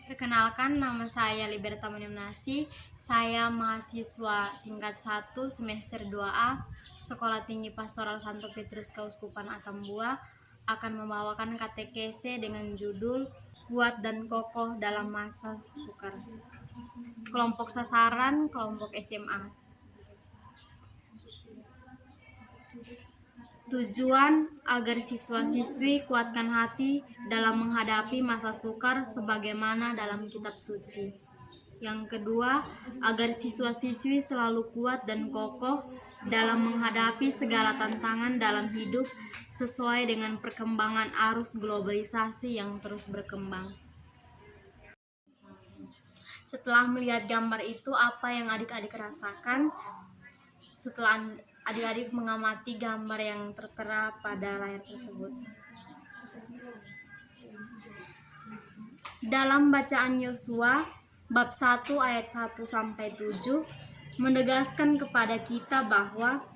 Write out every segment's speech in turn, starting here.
Perkenalkan, nama saya Liberta Manimnasi. Saya mahasiswa tingkat 1 semester 2A Sekolah Tinggi Pastoral Santo Petrus Keuskupan Atambua, akan membawakan katekese dengan judul Kuat dan Kokoh dalam Masa Sukar. Kelompok sasaran, kelompok SMA. Tujuan agar siswa-siswi kuatkan hati dalam menghadapi masa sukar sebagaimana dalam kitab suci. Yang kedua, agar siswa-siswi selalu kuat dan kokoh dalam menghadapi segala tantangan dalam hidup sesuai dengan perkembangan arus globalisasi yang terus berkembang. Setelah melihat gambar itu, apa yang adik-adik rasakan setelah adik-adik mengamati gambar yang tertera pada layar tersebut? Dalam bacaan Yosua bab 1 ayat 1 sampai 7 menegaskan kepada kita bahwa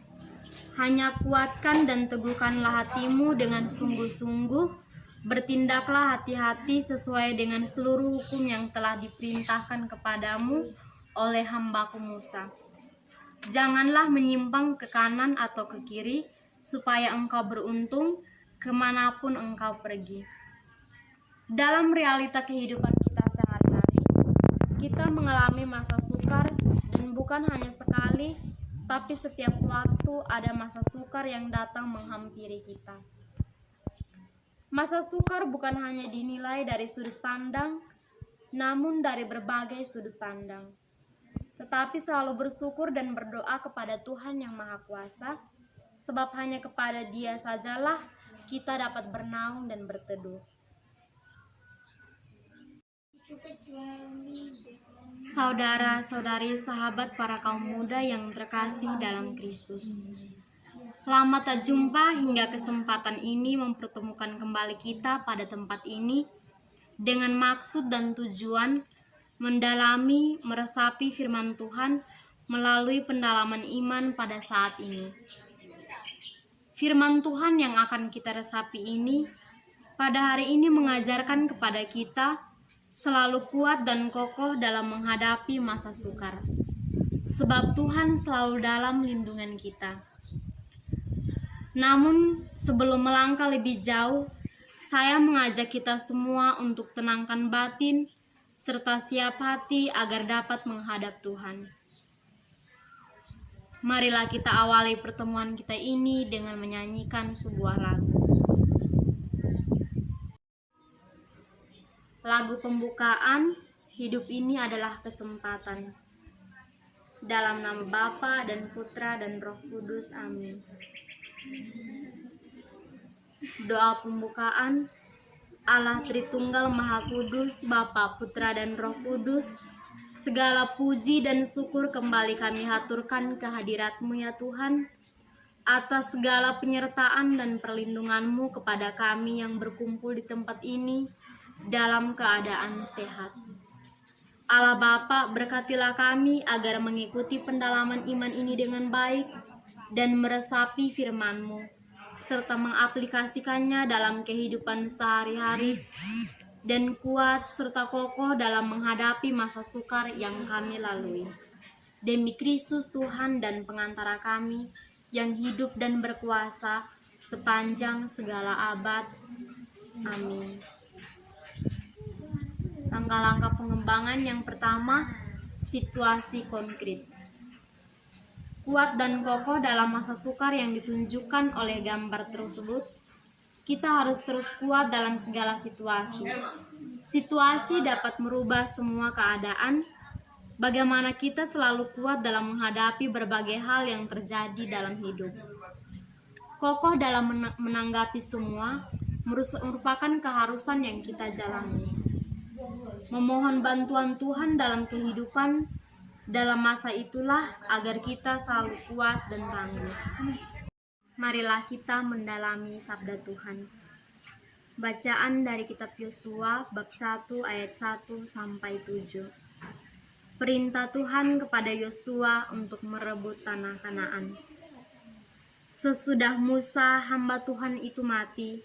hanya kuatkan dan teguhkanlah hatimu dengan sungguh-sungguh, bertindaklah hati-hati sesuai dengan seluruh hukum yang telah diperintahkan kepadamu oleh hambaku Musa. Janganlah menyimpang ke kanan atau ke kiri, supaya engkau beruntung kemanapun engkau pergi. Dalam realita kehidupan kita sehari-hari, kita mengalami masa sukar, dan bukan hanya sekali, tapi setiap waktu ada masa sukar yang datang menghampiri kita. Masa sukar bukan hanya dinilai dari sudut pandang, namun dari berbagai sudut pandang. Tetapi selalu bersyukur dan berdoa kepada Tuhan yang Maha Kuasa, sebab hanya kepada Dia sajalah kita dapat bernaung dan berteduh. Saudara-saudari, sahabat para kaum muda yang terkasih dalam Kristus, lama tak jumpa hingga kesempatan ini mempertemukan kembali kita pada tempat ini dengan maksud dan tujuan mendalami, meresapi firman Tuhan melalui pendalaman iman pada saat ini. Firman Tuhan yang akan kita resapi ini pada hari ini mengajarkan kepada kita selalu kuat dan kokoh dalam menghadapi masa sukar, sebab Tuhan selalu dalam lindungan kita. Namun sebelum melangkah lebih jauh, saya mengajak kita semua untuk tenangkan batin serta siap hati agar dapat menghadap Tuhan. Marilah kita awali pertemuan kita ini dengan menyanyikan sebuah lagu. Lagu pembukaan, hidup ini adalah kesempatan. Dalam nama Bapa dan Putra dan Roh Kudus, amin. Doa pembukaan. Allah Tritunggal Maha Kudus, Bapa, Putra, dan Roh Kudus, segala puji dan syukur kembali kami haturkan kehadirat-Mu ya Tuhan, atas segala penyertaan dan perlindungan-Mu kepada kami yang berkumpul di tempat ini dalam keadaan sehat. Allah Bapa, berkatilah kami agar mengikuti pendalaman iman ini dengan baik dan meresapi firman-Mu, serta mengaplikasikannya dalam kehidupan sehari-hari, dan kuat serta kokoh dalam menghadapi masa sukar yang kami lalui. Demi Kristus Tuhan dan pengantara kami, yang hidup dan berkuasa sepanjang segala abad. Amin. Langkah-langkah pengembangan yang pertama, situasi konkret. Kuat dan kokoh dalam masa sukar yang ditunjukkan oleh gambar tersebut, kita harus terus kuat dalam segala situasi. Situasi dapat merubah semua keadaan. Bagaimana kita selalu kuat dalam menghadapi berbagai hal yang terjadi dalam hidup. Kokoh dalam menanggapi semua merupakan keharusan yang kita jalani. Memohon bantuan Tuhan dalam kehidupan dalam masa itulah agar kita selalu kuat dan tangguh. Marilah kita mendalami sabda Tuhan. Bacaan dari kitab Yosua bab 1 ayat 1 sampai 7. Perintah Tuhan kepada Yosua untuk merebut tanah Kanaan. Sesudah Musa hamba Tuhan itu mati,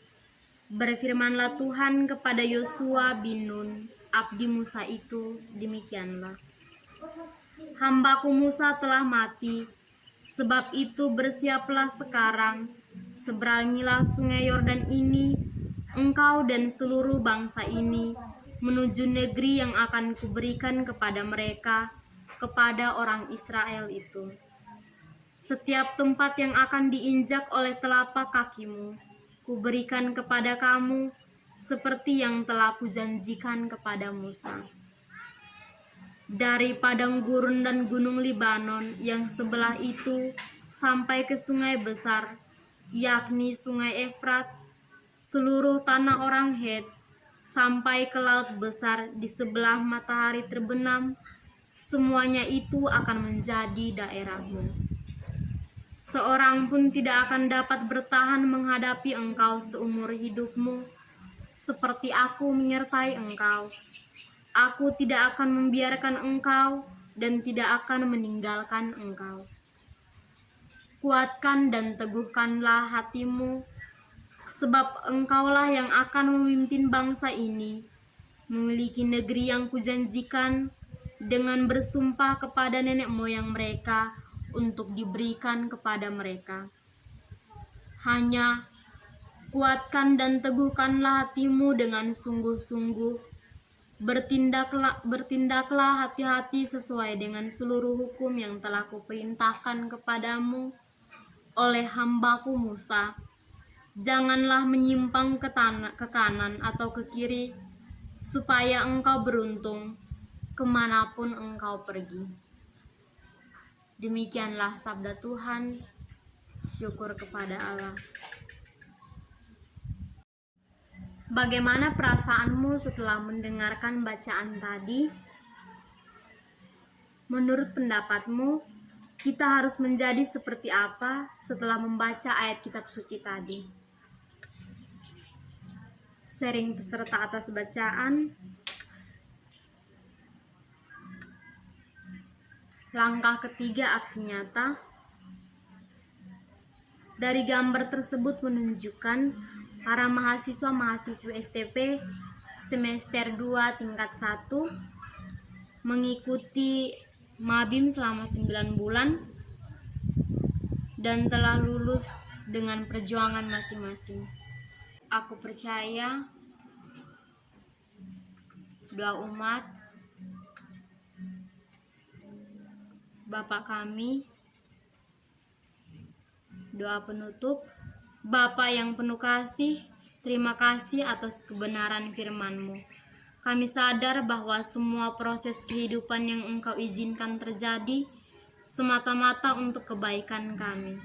berfirmanlah Tuhan kepada Yosua bin Nun abdi Musa itu demikianlah. Hambaku Musa telah mati, sebab itu bersiaplah sekarang, seberangilah sungai Yordan ini, engkau dan seluruh bangsa ini, menuju negeri yang akan kuberikan kepada mereka, kepada orang Israel itu. Setiap tempat yang akan diinjak oleh telapak kakimu, kuberikan kepada kamu, seperti yang telah kujanjikan kepada Musa. Dari padang gurun dan gunung Libanon yang sebelah itu sampai ke sungai besar, yakni sungai Efrat, seluruh tanah orang Het, sampai ke laut besar di sebelah matahari terbenam, semuanya itu akan menjadi daerahmu. Seorang pun tidak akan dapat bertahan menghadapi engkau seumur hidupmu, seperti aku menyertai engkau. Aku tidak akan membiarkan engkau dan tidak akan meninggalkan engkau. Kuatkan dan teguhkanlah hatimu, sebab engkaulah yang akan memimpin bangsa ini, memiliki negeri yang kujanjikan dengan bersumpah kepada nenek moyang mereka untuk diberikan kepada mereka. Hanya kuatkan dan teguhkanlah hatimu dengan sungguh-sungguh. Bertindaklah hati-hati sesuai dengan seluruh hukum yang telah kuperintahkan kepadamu oleh hambaku Musa. Janganlah menyimpang ke kanan atau ke kiri, supaya engkau beruntung kemanapun engkau pergi. Demikianlah sabda Tuhan. Syukur kepada Allah. Bagaimana perasaanmu setelah mendengarkan bacaan tadi? Menurut pendapatmu, kita harus menjadi seperti apa setelah membaca ayat kitab suci tadi? Sharing peserta atas bacaan. Langkah ketiga, aksi nyata. Dari gambar tersebut menunjukkan para mahasiswa-mahasiswi STP semester 2 tingkat 1 mengikuti Mabim selama 9 bulan dan telah lulus dengan perjuangan masing-masing. Aku percaya doa umat, Bapa kami, doa penutup. Bapa yang penuh kasih, terima kasih atas kebenaran firman-Mu. Kami sadar bahwa semua proses kehidupan yang Engkau izinkan terjadi semata-mata untuk kebaikan kami.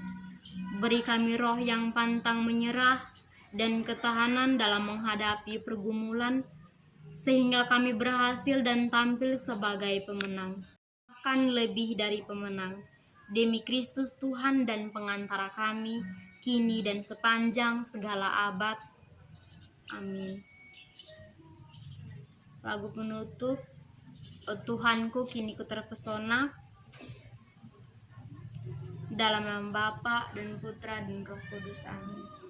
Beri kami roh yang pantang menyerah dan ketahanan dalam menghadapi pergumulan, sehingga kami berhasil dan tampil sebagai pemenang, bahkan lebih dari pemenang. Demi Kristus Tuhan dan pengantara kami, kini dan sepanjang segala abad. Amin. Lagu penutup, "Oh Tuhanku, kini ku terpesona." Dalam nama Bapa dan Putra dan Roh Kudus. Amin.